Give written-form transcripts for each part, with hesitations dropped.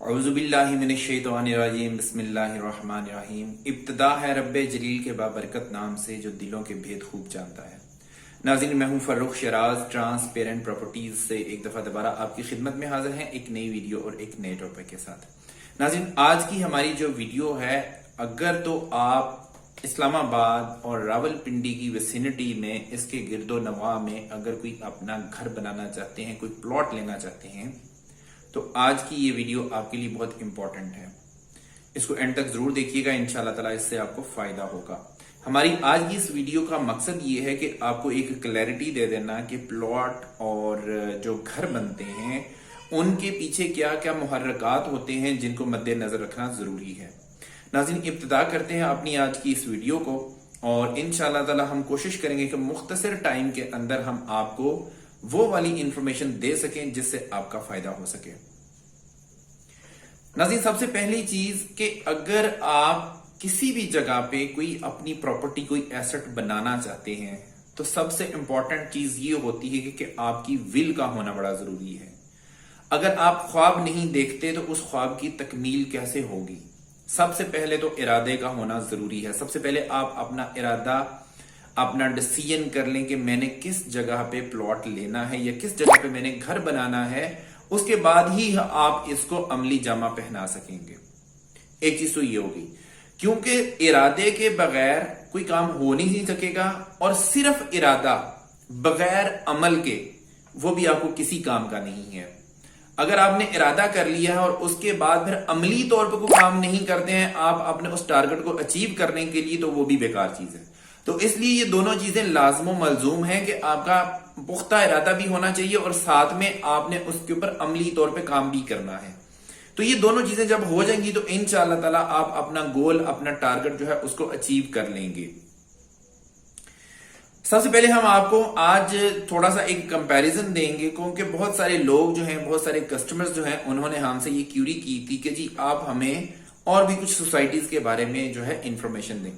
औज़ुबिल्लाहि मिनश्शैतानिर्रजीम बिस्मिल्लाहिर्रहमानिर्रहीम। इब्तिदा है रब्बे जलील के बाबरकत नाम से जो दिलों के भेद खूब जानता है। नाज़रीन, मैं हूं फर्रुख शराज ट्रांसपेरेंट प्रॉपर्टीज से एक दफा दोबारा आपकी खिदमत में हाजिर हैं एक नई वीडियो और एक नए टॉपिक के साथ। नाज़रीन, आज की हमारी जो वीडियो है, अगर तो आप इस्लामाबाद और रावलपिंडी की विसिनिटी में, इसके गिरदो नवा में अगर कोई अपना घर बनाना चाहते हैं, कोई प्लॉट लेना चाहते हैं, तो आज की ये वीडियो आपके लिए बहुत इंपॉर्टेंट है। इसको एंड तक जरूर देखिएगा, इंशाल्लाह ताला इससे आपको फायदा होगा। हमारी आज की इस वीडियो का मकसद ये है कि आपको एक क्लैरिटी दे देना कि प्लॉट और जो घर बनते हैं उनके पीछे क्या क्या मुहर्रकात होते हैं जिनको मद्देनजर रखना जरूरी है। नाज़रीन, इब्तिदा करते हैं अपनी आज की इस वीडियो को और इंशाल्लाह ताला हम कोशिश करेंगे कि मुख्तसर टाइम के अंदर हम आपको वो वाली इंफॉर्मेशन दे सकें जिससे आपका फायदा हो सके। नाज़रीन, सबसे पहली चीज कि अगर आप किसी भी जगह पे कोई अपनी प्रॉपर्टी, कोई एसेट बनाना चाहते हैं तो सबसे इंपॉर्टेंट चीज ये होती है कि आपकी विल का होना बड़ा जरूरी है। अगर आप ख्वाब नहीं देखते तो उस ख्वाब की तकमील कैसे होगी? सबसे पहले तो इरादे का होना जरूरी है। सबसे पहले आप अपना इरादा, अपना डिसीजन कर लें कि मैंने किस जगह पे प्लॉट लेना है या किस जगह पे मैंने घर बनाना है। उसके बाद ही आप इसको अमली जामा पहना सकेंगे। एक चीज तो ये होगी, क्योंकि इरादे के बगैर कोई काम हो नहीं सकेगा और सिर्फ इरादा बगैर अमल के वो भी आपको किसी काम का नहीं है। अगर आपने इरादा कर लिया है और उसके बाद फिर अमली तौर पर कोई काम नहीं करते हैं आप अपने उस टारगेट को अचीव करने के लिए, तो वो भी बेकार चीज है। तो इसलिए ये दोनों चीजें लाजमो मलजूम है कि आपका पुख्ता इरादा भी होना चाहिए और साथ में आपने उसके ऊपर अमली तौर पे काम भी करना है। तो ये दोनों चीजें जब हो जाएंगी तो इंशाअल्लाह ताला आप अपना गोल, अपना टारगेट जो है उसको अचीव कर लेंगे। सबसे पहले हम आपको आज थोड़ा सा एक कंपैरिजन देंगे, क्योंकि बहुत सारे लोग जो हैं, बहुत सारे कस्टमर्स जो हैं, उन्होंने हमसे ये क्यूरी की थी कि जी आप हमें और भी कुछ सोसाइटीज के बारे में जो है इंफॉर्मेशन दें।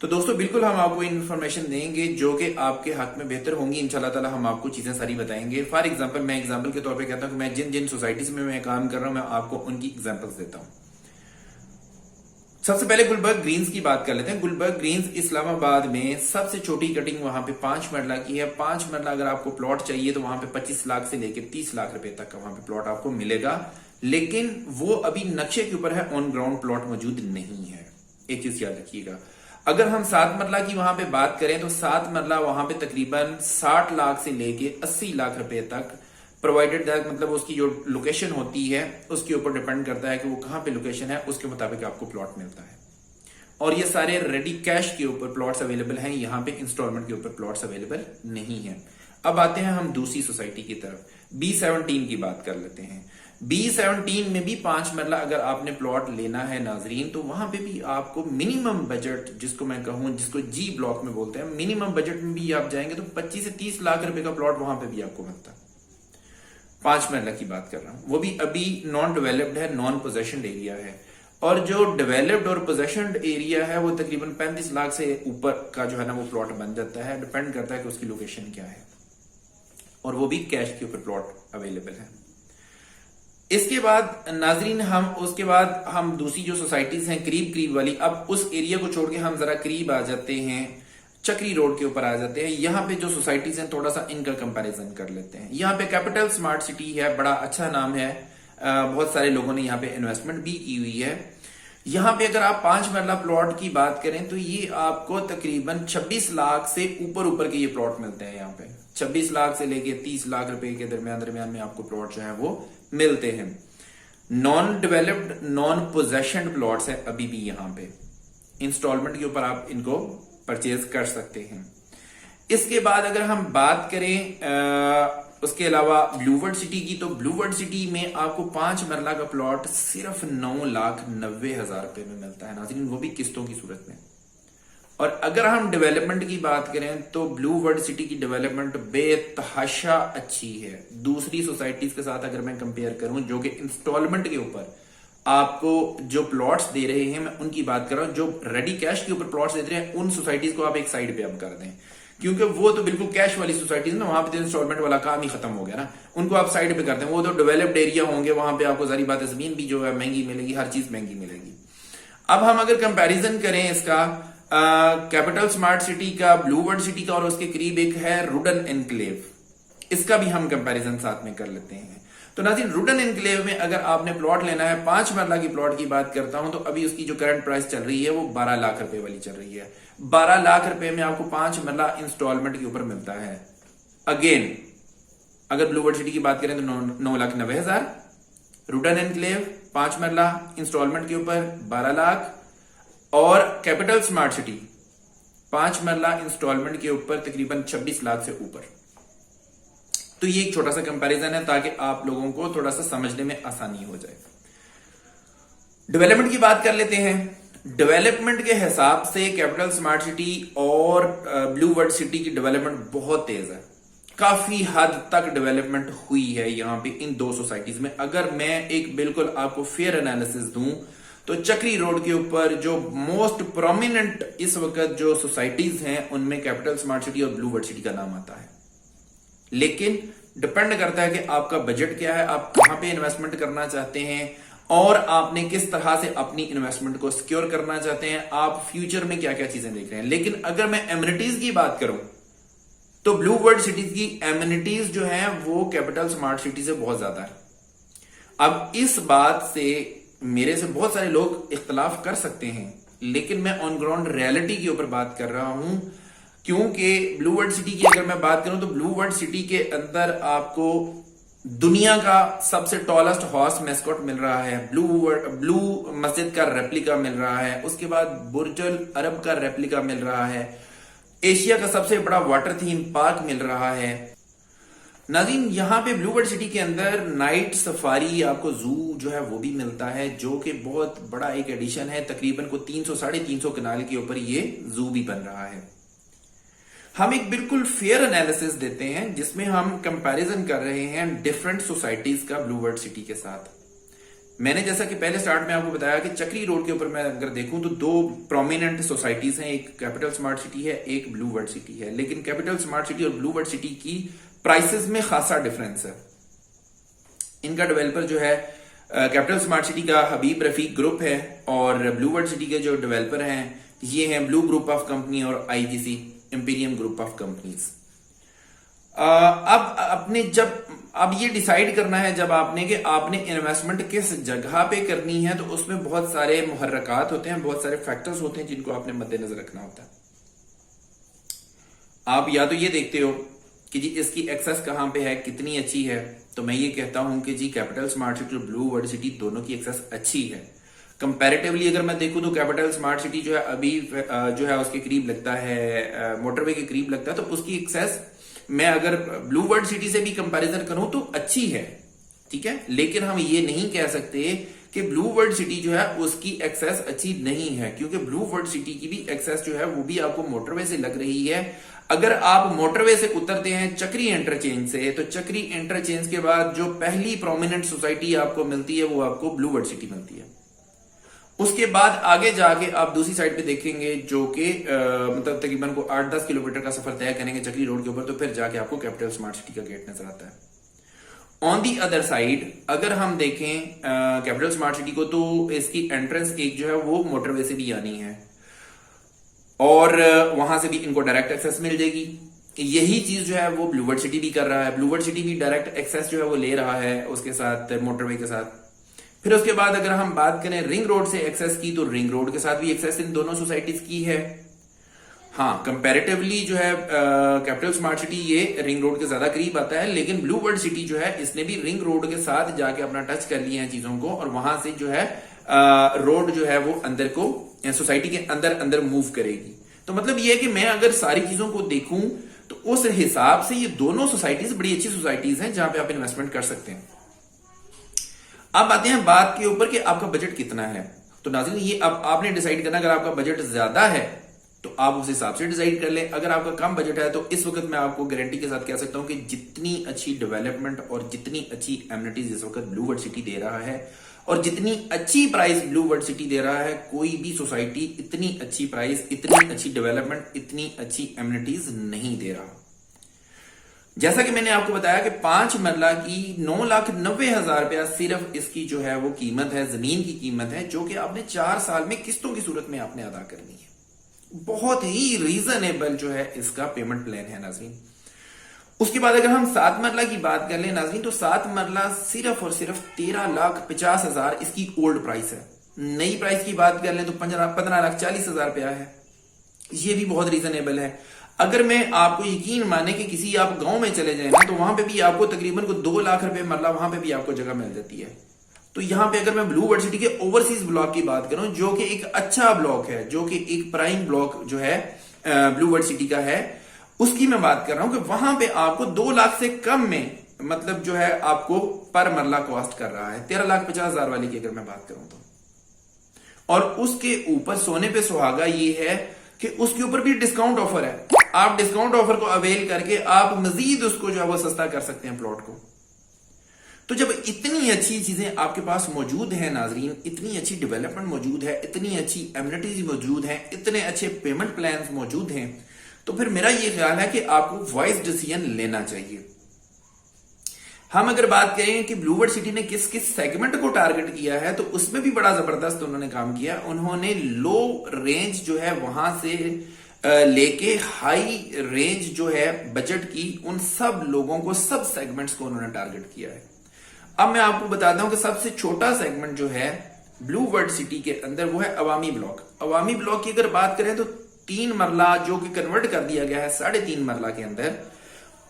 तो दोस्तों, बिल्कुल हम आपको इन्फॉर्मेशन देंगे जो कि आपके हक में बेहतर होंगी। इंशाल्लाह ताला हम आपको चीजें सारी बताएंगे। फॉर एग्जांपल, मैं एग्जांपल के तौर पे कहता हूं कि मैं जिन जिन सोसाइटीज में मैं काम कर रहा हूं, मैं आपको उनकी एग्जांपल्स देता हूं। सबसे पहले गुलबर्ग ग्रीन्स की बात कर लेते हैं। गुलबर्ग ग्रीन्स इस्लामाबाद में सबसे छोटी कटिंग वहां पे 5 मरला की है। 5 मरला अगर आपको प्लॉट चाहिए तो वहां पे 25 लाख से लेकर 30 लाख रुपए तक का वहां पे प्लॉट आपको मिलेगा, लेकिन वो अभी नक्शे के ऊपर है, ऑन ग्राउंड प्लॉट मौजूद नहीं है। एक चीज याद रखिएगा। अगर हम 7 मरला की वहां पे बात करें तो 7 मरला वहां पे तकरीबन 60 लाख से लेके 80 लाख रुपए तक, प्रोवाइडेड दैट, मतलब उसकी जो लोकेशन होती है उसके ऊपर डिपेंड करता है कि वो कहां पे लोकेशन है, उसके मुताबिक आपको प्लॉट मिलता है। और ये सारे रेडी कैश के ऊपर प्लॉट्स अवेलेबल हैं, यहाँ पे इंस्टॉलमेंट के ऊपर प्लॉट्स अवेलेबल नहीं है। अब आते हैं हम दूसरी सोसाइटी की तरफ। B17 की बात कर लेते हैं। B17 में भी 5 मरला अगर आपने प्लॉट लेना है नाजरीन, तो वहां पे भी आपको मिनिमम बजट, जिसको मैं कहूं, जिसको G ब्लॉक में बोलते हैं, मिनिमम बजट में भी आप जाएंगे तो 25 से 30 लाख रुपए का प्लॉट वहां पे भी आपको मिलता है। 5 मरला की बात कर रहा हूं, वो भी अभी नॉन डेवलप्ड है, नॉन पोजेशन एरिया है। और जो डेवलप्ड और पोजेशन एरिया है वो तकरीबन 35 लाख से ऊपर का जो है ना वो प्लॉट बन जाता है। डिपेंड करता है कि उसकी लोकेशन क्या है, और वो भी कैश के ऊपर प्लॉट अवेलेबल है। इसके बाद नाजरीन उसके बाद हम दूसरी जो सोसाइटीज हैं करीब करीब वाली, अब उस एरिया को छोड़ के हम जरा करीब आ जाते हैं, चक्री रोड के ऊपर आ जाते हैं। यहाँ पे जो सोसाइटीज हैं थोड़ा सा इनका कंपैरिजन कर लेते हैं। यहाँ पे कैपिटल स्मार्ट सिटी है, बड़ा अच्छा नाम है, बहुत सारे लोगों ने यहाँ पे इन्वेस्टमेंट भी की हुई है। यहाँ पे अगर आप 5 मरला प्लॉट की बात करें तो ये आपको तकरीबन 26 लाख से ऊपर के ये प्लॉट मिलते हैं। यहाँ पे 26 लाख से लेके 30 लाख रुपए के दरमियान में आपको प्लॉट जो है वो मिलते हैं। Non developed, non possession plots है अभी भी यहाँ पे, इंस्टॉलमेंट के ऊपर आप इनको परचेज कर सकते हैं। इसके बाद अगर हम बात करें उसके अलावा ब्लूवर्ड सिटी की, तो ब्लूवर्ड सिटी में आपको 5 मरला का प्लॉट सिर्फ 9,90,000 रुपए में मिलता है नाज़रीन, वो भी किस्तों की सूरत में। और अगर हम डेवलपमेंट की बात करें तो ब्लूवर्ड सिटी की डेवलपमेंट बेतहाशा अच्छी है। दूसरी सोसाइटीज के साथ अगर मैं कंपेयर करूं जो कि इंस्टॉलमेंट के ऊपर आपको जो प्लॉट्स दे रहे हैं, मैं उनकी बात कर रहा हूं। जो रेडी कैश के ऊपर प्लॉट्स दे रहे हैं उन सोसाइटीज को आप एक साइड पे अब कर दें। क्योंकि वो तो बिल्कुल कैश वाली सोसाइटीज ना, वहां पे तो इंस्टॉलमेंट वाला काम ही खत्म हो गया ना, उनको आप साइड पे करते हैं। वो तो डेवलप्ड एरिया होंगे, वहां पे आपको सारी बात है, जमीन भी जो है महंगी मिलेगी, हर चीज महंगी मिलेगी। अब हम अगर कंपैरिजन करें इसका कैपिटल स्मार्ट सिटी का, ब्लू वर्ल्ड सिटी का, और उसके करीब एक है रुडन एनक्लेव, इसका भी हम कंपैरिजन साथ में कर लेते हैं। तो नाज़रीन, रुडन एनक्लेव में अगर आपने प्लॉट लेना है, 5 मरला की प्लॉट की बात करता हूं, तो अभी उसकी जो करंट प्राइस चल रही है वो 12 लाख रुपए वाली चल रही है। 12 लाख रुपए में आपको 5 मरला इंस्टॉलमेंट के ऊपर मिलता है। अगेन अगर ब्लू वर्ल्ड सिटी की बात करें तो 9,90,000, रुडन एनक्लेव 5 मरला इंस्टॉलमेंट के ऊपर 12 लाख, और कैपिटल स्मार्ट सिटी 5 मरला इंस्टॉलमेंट के ऊपर तकरीबन 26 लाख से ऊपर। तो ये एक छोटा सा कंपैरिजन है ताकि आप लोगों को थोड़ा सा समझने में आसानी हो जाए। डेवलपमेंट की बात कर लेते हैं। डेवलपमेंट के हिसाब से कैपिटल स्मार्ट सिटी और ब्लू वर्ल्ड सिटी की डेवलपमेंट बहुत तेज है, काफी हद तक डेवलपमेंट हुई है यहां पे इन दो सोसाइटीज में। अगर मैं एक बिल्कुल आपको फेयर एनालिसिस दूं तो चक्री रोड के ऊपर जो मोस्ट प्रोमिनेंट इस वक्त जो सोसाइटीज हैं उनमें कैपिटल स्मार्ट सिटी और ब्लू वर्ल्ड सिटी का नाम आता है। लेकिन डिपेंड करता है कि आपका बजट क्या है, आप कहां पे इन्वेस्टमेंट करना चाहते हैं, और आपने किस तरह से अपनी इन्वेस्टमेंट को सिक्योर करना चाहते हैं, आप फ्यूचर में क्या क्या चीजें देख रहे हैं। लेकिन अगर मैं एमिनिटीज की बात करूं तो ब्लू वर्ल्ड सिटीज की एमिनिटीज जो है वो कैपिटल स्मार्ट सिटी से बहुत ज्यादा है। अब इस बात से मेरे से बहुत सारे लोग इख्तलाफ कर सकते हैं, लेकिन मैं ऑन ग्राउंड रियलिटी के ऊपर बात कर रहा हूं। क्योंकि ब्लू वर्ल्ड सिटी की अगर मैं बात करूं तो ब्लू वर्ल्ड सिटी के अंदर आपको दुनिया का सबसे टॉलेस्ट हॉर्स मैस्कॉट मिल रहा है, ब्लू मस्जिद का रेप्लिका मिल रहा है, उसके बाद बुर्जुल अरब का रेप्लिका मिल रहा है, एशिया का सबसे बड़ा वाटर थीम पार्क मिल रहा है। नाज़रीन, यहां पे ब्लू वर्ल्ड सिटी के अंदर नाइट सफारी, आपको जू जो है वो भी मिलता है, जो कि बहुत बड़ा एक एडिशन है। तकरीबन को 300-350 कनाल के ऊपर ये जू भी बन रहा है। हम एक बिल्कुल फेयर एनालिसिस देते हैं जिसमें हम कंपैरिजन कर रहे हैं डिफरेंट सोसाइटीज का ब्लू वर्ल्ड सिटी के साथ। मैंने जैसा कि पहले स्टार्ट में आपको बताया कि चक्री रोड के ऊपर मैं अगर देखूं तो 2 प्रोमिनेंट सोसाइटीज हैं, एक कैपिटल स्मार्ट सिटी है, एक ब्लू वर्ल्ड सिटी है। लेकिन कैपिटल स्मार्ट सिटी और ब्लू वर्ल्ड सिटी की प्राइसेस में खासा डिफरेंस है। इनका डेवलपर जो है कैपिटल स्मार्ट सिटी का हबीब रफीक ग्रुप है, और ब्लू वर्ल्ड सिटी के जो डेवलपर हैं ये हैं ब्लू ग्रुप ऑफ कंपनी और IGC Imperium group of companies. अब ये डिसाइड करना है जब आपने कि आपने इन्वेस्टमेंट किस जगह पे करनी है, तो उसमें बहुत सारे मुहर्रकात होते हैं, बहुत सारे फैक्टर्स होते हैं जिनको आपने मद्देनजर रखना होता है। आप या तो ये देखते हो कि जी इसकी एक्सेस कहां पे है, कितनी अच्छी है, तो मैं ये कहता हूं कि जी कैपिटल स्मार्ट सिटी और ब्लू वर्ल्ड सिटी दोनों की एक्सेस अच्छी है। कंपैरेटिवली अगर मैं देखूं तो कैपिटल स्मार्ट सिटी जो है अभी जो है उसके करीब लगता है, मोटरवे के करीब लगता है, तो उसकी एक्सेस मैं अगर ब्लू वर्ल्ड सिटी से भी कंपैरिजन करूं तो अच्छी है, ठीक है। लेकिन हम ये नहीं कह सकते कि ब्लू वर्ल्ड सिटी जो है उसकी एक्सेस अच्छी नहीं है, क्योंकि ब्लू वर्ल्ड सिटी की भी एक्सेस जो है वो भी आपको मोटरवे से लग रही है। अगर आप मोटरवे से उतरते हैं चक्री इंटरचेंज से, तो चक्री इंटरचेंज के बाद जो पहली प्रोमिनेंट सोसाइटी आपको मिलती है वो आपको ब्लू वर्ल्ड सिटी मिलती है। उसके बाद आगे जाके आप दूसरी साइड पे देखेंगे जो कि मतलब तकरीबन को 8-10 किलोमीटर का सफर तय करेंगे चक्री रोड के ऊपर, तो फिर जाके आपको कैपिटल स्मार्ट सिटी का गेट नजर आता है। ऑन दी अदर साइड अगर हम देखें कैपिटल स्मार्ट सिटी को, तो इसकी एंट्रेंस एक जो है वो मोटरवे से भी आनी है, और वहां से भी इनको डायरेक्ट एक्सेस मिल जाएगी। यही चीज जो है वो ब्लू वर्ल्ड सिटी भी कर रहा है। ब्लू वर्ल्ड सिटी भी डायरेक्ट एक्सेस जो है वो ले रहा है उसके साथ, मोटरवे के साथ। फिर उसके बाद अगर हम बात करें रिंग रोड से एक्सेस की, तो रिंग रोड के साथ भी एक्सेस इन दोनों सोसाइटीज की है। हाँ, कंपैरेटिवली जो है कैपिटल स्मार्ट सिटी ये रिंग रोड के ज्यादा करीब आता है, लेकिन ब्लू वर्ल्ड सिटी जो है इसने भी रिंग रोड के साथ जाके अपना टच कर लिया है चीजों को, और वहां से जो है रोड जो है वो अंदर को सोसाइटी के अंदर मूव करेगी। तो मतलब ये है कि मैं अगर सारी चीजों को देखूं तो उस हिसाब से ये दोनों सोसाइटीज बड़ी अच्छी सोसाइटीज हैं जहां पे आप इन्वेस्टमेंट कर सकते हैं। अब आते हैं बात के ऊपर कि आपका बजट कितना है। तो नाज़रीन, ये अब आपने डिसाइड करना, अगर आपका बजट ज्यादा है तो आप उस हिसाब से डिसाइड कर लें। अगर आपका कम बजट है तो इस वक्त मैं आपको गारंटी के साथ कह सकता हूं कि जितनी अच्छी डेवलपमेंट और जितनी अच्छी एमिनिटीज इस वक्त ब्लू वर्ल्ड सिटी दे रहा है, اور جتنی اچھی پرائس بلو ورڈ سٹی دے رہا ہے کوئی بھی سوسائٹی اتنی اچھی پرائس، اتنی اچھی ڈیولپمنٹ، اتنی اچھی ایمنٹیز نہیں دے رہا. جیسا کہ میں نے آپ کو بتایا کہ 5 مرلہ کی 9,90,000 روپیہ صرف اس کی جو ہے وہ قیمت ہے، زمین کی قیمت ہے، جو کہ آپ نے 4 سال میں قسطوں کی صورت میں آپ نے ادا کرنی ہے. بہت ہی ریزنیبل جو ہے اس کا پیمنٹ پلان ہے ناظرین. اس کے بعد اگر ہم 7 مرلہ کی بات کر لیں ناظرین، تو 7 مرلہ صرف اور صرف 13,50,000 اس کی اولڈ پرائس ہے. نئی پرائس کی بات کر لیں تو 15,40,000 روپیہ ہے. یہ بھی بہت ریزنیبل ہے. اگر میں آپ کو یقین مانے کہ کسی آپ گاؤں میں چلے جائیں نا تو وہاں پہ بھی آپ کو تقریباً 2 لاکھ روپے مرلہ وہاں پہ بھی آپ کو جگہ مل جاتی ہے. تو یہاں پہ اگر میں بلو ورڈ سٹی کے اوورسیز بلاک کی بات کروں جو کہ ایک اچھا بلاک ہے، جو کہ ایک پرائم بلاک جو ہے بلو ورڈ سٹی کا ہے، اس کی میں بات کر رہا ہوں کہ وہاں پہ آپ کو 2 لاکھ سے کم میں مطلب جو ہے آپ کو پر مرلہ کاسٹ کر رہا ہے. 13,50,000 والی کی اگر میں بات کروں تو، اور اس کے اوپر سونے پہ سہاگا یہ ہے کہ اس کے اوپر بھی ڈسکاؤنٹ آفر ہے. آپ ڈسکاؤنٹ آفر کو اویل کر کے آپ مزید اس کو جو ہے وہ سستا کر سکتے ہیں پلاٹ کو. تو جب اتنی اچھی چیزیں آپ کے پاس موجود ہیں ناظرین، اتنی اچھی ڈیولپمنٹ موجود ہے، اتنی اچھی ایمنٹیز موجود ہیں، اتنے اچھے پیمنٹ پلانز موجود ہیں، تو پھر میرا یہ خیال ہے کہ آپ کو وائز ڈیسیژن لینا چاہیے. ہم اگر بات کریں کہ بلو ورڈ سٹی نے کس کس سیگمنٹ کو ٹارگٹ کیا ہے تو اس میں بھی بڑا زبردست انہوں نے کام کیا. انہوں نے لو رینج جو ہے وہاں سے لے کے ہائی رینج جو ہے بجٹ کی ان سب لوگوں کو، سب سیگمنٹس کو انہوں نے ٹارگٹ کیا ہے. اب میں آپ کو بتاتا ہوں کہ سب سے چھوٹا سیگمنٹ جو ہے بلو ورڈ سٹی کے اندر وہ ہے عوامی بلاک. عوامی بلاک کی اگر بات کریں تو 3 مرلہ جو کہ کنورٹ کر دیا گیا ہے 3.5 مرلہ کے اندر،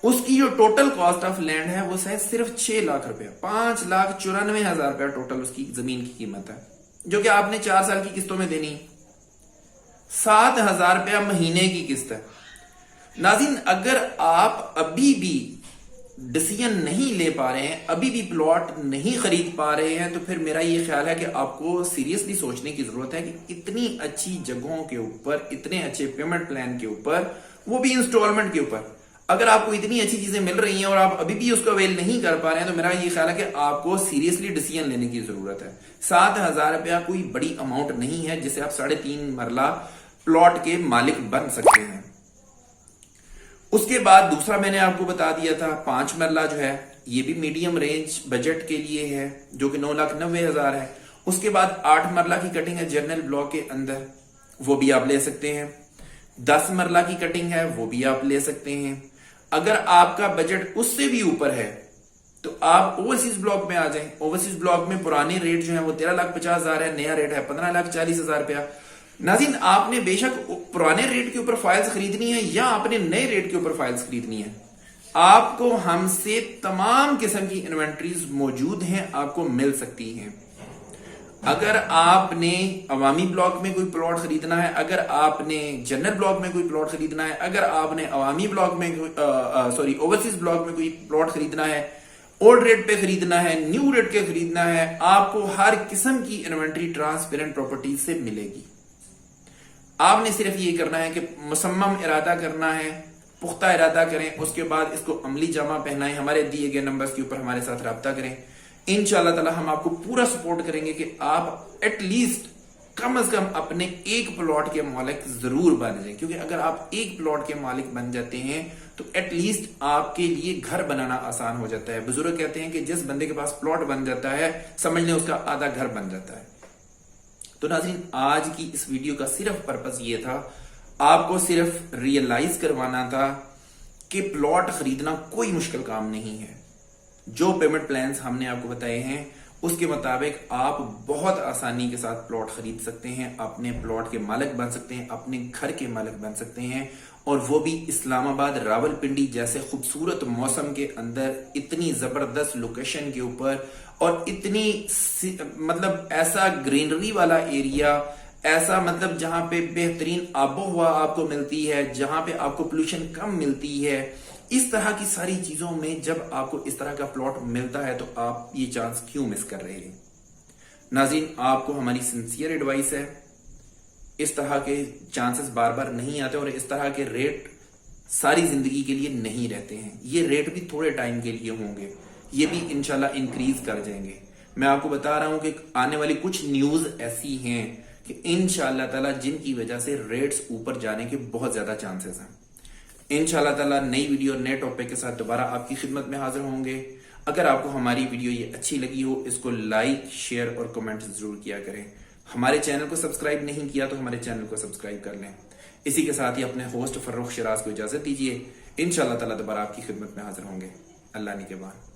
اس کی جو ٹوٹل کاسٹ آف لینڈ ہے وہ ہے صرف 6 لاکھ روپے، 5,94,000 روپے ٹوٹل اس کی زمین کی قیمت ہے، جو کہ آپ نے 4 سال کی قسطوں میں دینی. 7,000 روپیہ مہینے کی قسط ہے. ناظرین اگر آپ ابھی بھی ڈیسیژن نہیں لے پا رہے ہیں، ابھی بھی پلاٹ نہیں خرید پا رہے ہیں، تو پھر میرا یہ خیال ہے کہ آپ کو سیریسلی سوچنے کی ضرورت ہے کہ اتنی اچھی جگہوں کے اوپر، اتنے اچھے پیمنٹ پلان کے اوپر، وہ بھی انسٹالمنٹ کے اوپر، اگر آپ کو اتنی اچھی چیزیں مل رہی ہیں اور آپ ابھی بھی اس کو اویل نہیں کر پا رہے ہیں تو میرا یہ خیال ہے کہ آپ کو سیریسلی ڈیسیژن لینے کی ضرورت ہے. 7,000 روپیہ کوئی بڑی اماؤنٹ نہیں ہے جسے آپ 3.5 مرلہ پلاٹ کے مالک بن سکتے ہیں. اس کے بعد دوسرا میں نے آپ کو بتا دیا تھا 5 مرلہ جو ہے یہ بھی میڈیم رینج بجٹ کے لیے ہے جو کہ 9,90,000 ہے. اس کے بعد 8 مرلہ کی کٹنگ ہے جنرل بلاک کے اندر، وہ بھی آپ لے سکتے ہیں. 10 مرلہ کی کٹنگ ہے وہ بھی آپ لے سکتے ہیں. اگر آپ کا بجٹ اس سے بھی اوپر ہے تو آپ اوورسیز بلاک میں آ جائیں. اوورسیز بلاک میں پرانے ریٹ جو ہیں وہ 13,50,000 ہے، نیا ریٹ ہے 15,40,000 روپیہ. ناظرین آپ نے بے شک پرانے ریٹ کے اوپر فائلز خریدنی ہے یا آپ نے نئے ریٹ کے اوپر فائلز خریدنی ہے، آپ کو ہم سے تمام قسم کی انوینٹریز موجود ہیں، آپ کو مل سکتی ہیں. اگر آپ نے عوامی بلاک میں کوئی پلاٹ خریدنا ہے، اگر آپ نے جنرل بلاک میں کوئی پلاٹ خریدنا ہے، اگر آپ نے عوامی بلاک میں اوورسیز بلاک میں کوئی پلاٹ خریدنا ہے، اولڈ ریٹ پہ خریدنا ہے، نیو ریٹ کے خریدنا ہے، آپ کو ہر قسم کی انوینٹری ٹرانسپیرنٹ پراپرٹیز سے ملے گی. آپ نے صرف یہ کرنا ہے کہ مصمم ارادہ کرنا ہے، پختہ ارادہ کریں، اس کے بعد اس کو عملی جامہ پہنائیں. ہمارے دیے گئے نمبرز کے اوپر ہمارے ساتھ رابطہ کریں. انشاءاللہ تعالی ہم آپ کو پورا سپورٹ کریں گے کہ آپ ایٹ لیسٹ کم از کم اپنے ایک پلاٹ کے مالک ضرور بن جائیں، کیونکہ اگر آپ ایک پلاٹ کے مالک بن جاتے ہیں تو ایٹ لیسٹ آپ کے لیے گھر بنانا آسان ہو جاتا ہے. بزرگ کہتے ہیں کہ جس بندے کے پاس پلاٹ بن جاتا ہے سمجھ لیں اس کا آدھا گھر بن جاتا ہے. تو ناظرین آج کی اس ویڈیو کا صرف پرپس یہ تھا، آپ کو صرف ریئلائز کروانا تھا کہ پلاٹ خریدنا کوئی مشکل کام نہیں ہے. جو پیمنٹ پلانز ہم نے آپ کو بتائے ہیں اس کے مطابق آپ بہت آسانی کے ساتھ پلاٹ خرید سکتے ہیں، اپنے پلاٹ کے مالک بن سکتے ہیں، اپنے گھر کے مالک بن سکتے ہیں، اور وہ بھی اسلام آباد راولپنڈی جیسے خوبصورت موسم کے اندر، اتنی زبردست لوکیشن کے اوپر، اور اتنی مطلب ایسا گرینری والا ایریا، ایسا مطلب جہاں پہ بہترین آب و ہوا آپ کو ملتی ہے، جہاں پہ آپ کو پولوشن کم ملتی ہے. اس طرح کی ساری چیزوں میں جب آپ کو اس طرح کا پلاٹ ملتا ہے تو آپ یہ چانس کیوں مس کر رہے ہیں؟ ناظرین آپ کو ہماری سنسیئر ایڈوائس ہے، اس طرح کے چانسز بار بار نہیں آتے اور اس طرح کے ریٹ ساری زندگی کے لیے نہیں رہتے ہیں. یہ ریٹ بھی تھوڑے ٹائم کے لیے ہوں گے، یہ بھی انشاءاللہ انکریز کر جائیں گے. میں آپ کو بتا رہا ہوں کہ آنے والی کچھ نیوز ایسی ہیں کہ انشاءاللہ تعالی جن کی وجہ سے ریٹس اوپر جانے کے بہت زیادہ چانسز ہیں. انشاءاللہ تعالی نئی ویڈیو نئے ٹاپک کے ساتھ دوبارہ آپ کی خدمت میں حاضر ہوں گے. اگر آپ کو ہماری ویڈیو یہ اچھی لگی ہو اس کو لائک شیئر اور کمنٹ ضرور کیا کریں. ہمارے چینل کو سبسکرائب نہیں کیا تو ہمارے چینل کو سبسکرائب کر لیں. اسی کے ساتھ ہی اپنے ہوسٹ فروخ شراز کو اجازت دیجیے. انشاءاللہ تعالی دوبارہ آپ کی خدمت میں حاضر ہوں گے. اللہ نگہبان.